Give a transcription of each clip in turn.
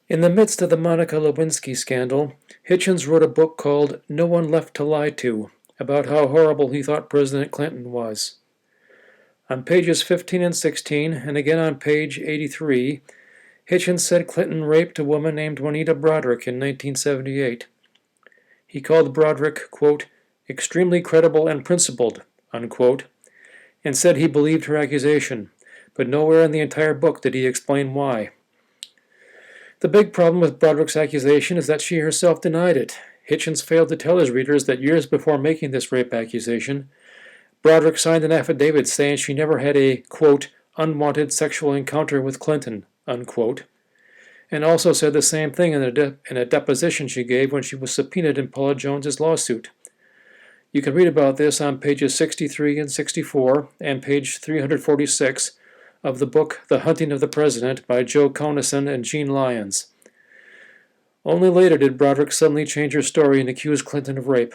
In the midst of the Monica Lewinsky scandal, Hitchens wrote a book called No One Left to Lie To, about how horrible he thought President Clinton was. On pages 15 and 16, and again on page 83, Hitchens said Clinton raped a woman named Juanita Broaddrick in 1978. He called Broaddrick, quote, extremely credible and principled, unquote, and said he believed her accusation, but nowhere in the entire book did he explain why. The big problem with Broaddrick's accusation is that she herself denied it. Hitchens failed to tell his readers that years before making this rape accusation, Broaddrick signed an affidavit saying she never had a, quote, unwanted sexual encounter with Clinton, unquote, and also said the same thing in a deposition she gave when she was subpoenaed in Paula Jones's lawsuit. You can read about this on pages 63 and 64 and page 346 of the book The Hunting of the President by Joe Conason and Gene Lyons. Only later did Broaddrick suddenly change her story and accuse Clinton of rape.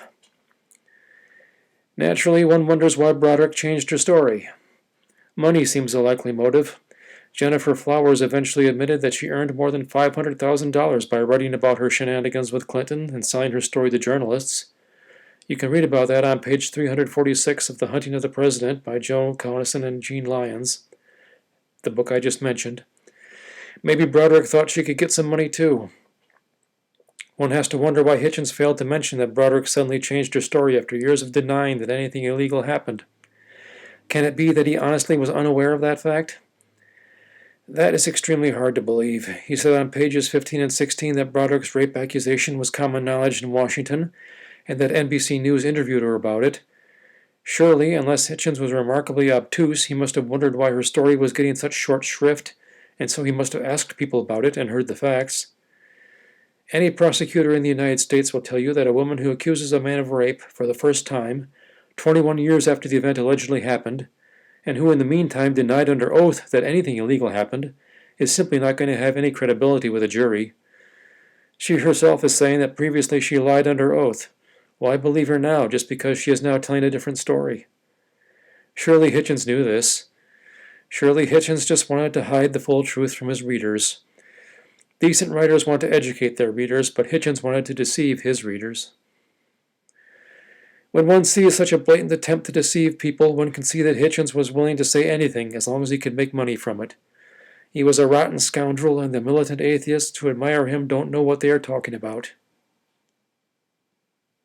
Naturally, one wonders why Broaddrick changed her story. Money seems a likely motive. Jennifer Flowers eventually admitted that she earned more than $500,000 by writing about her shenanigans with Clinton and selling her story to journalists. You can read about that on page 346 of The Hunting of the President by Joe Conason and Gene Lyons, the book I just mentioned. Maybe Broaddrick thought she could get some money too. One has to wonder why Hitchens failed to mention that Broaddrick suddenly changed her story after years of denying that anything illegal happened. Can it be that he honestly was unaware of that fact? That is extremely hard to believe. He said on pages 15 and 16 that Broaddrick's rape accusation was common knowledge in Washington, and that NBC News interviewed her about it. Surely, unless Hitchens was remarkably obtuse, he must have wondered why her story was getting such short shrift, and so he must have asked people about it and heard the facts. Any prosecutor in the United States will tell you that a woman who accuses a man of rape for the first time, 21 years after the event allegedly happened, and who in the meantime denied under oath that anything illegal happened, is simply not going to have any credibility with a jury. She herself is saying that previously she lied under oath. Why believe her now, just because she is now telling a different story? Surely Hitchens knew this. Surely Hitchens just wanted to hide the full truth from his readers. Decent writers want to educate their readers, but Hitchens wanted to deceive his readers. When one sees such a blatant attempt to deceive people, one can see that Hitchens was willing to say anything as long as he could make money from it. He was a rotten scoundrel, and the militant atheists who admire him don't know what they are talking about.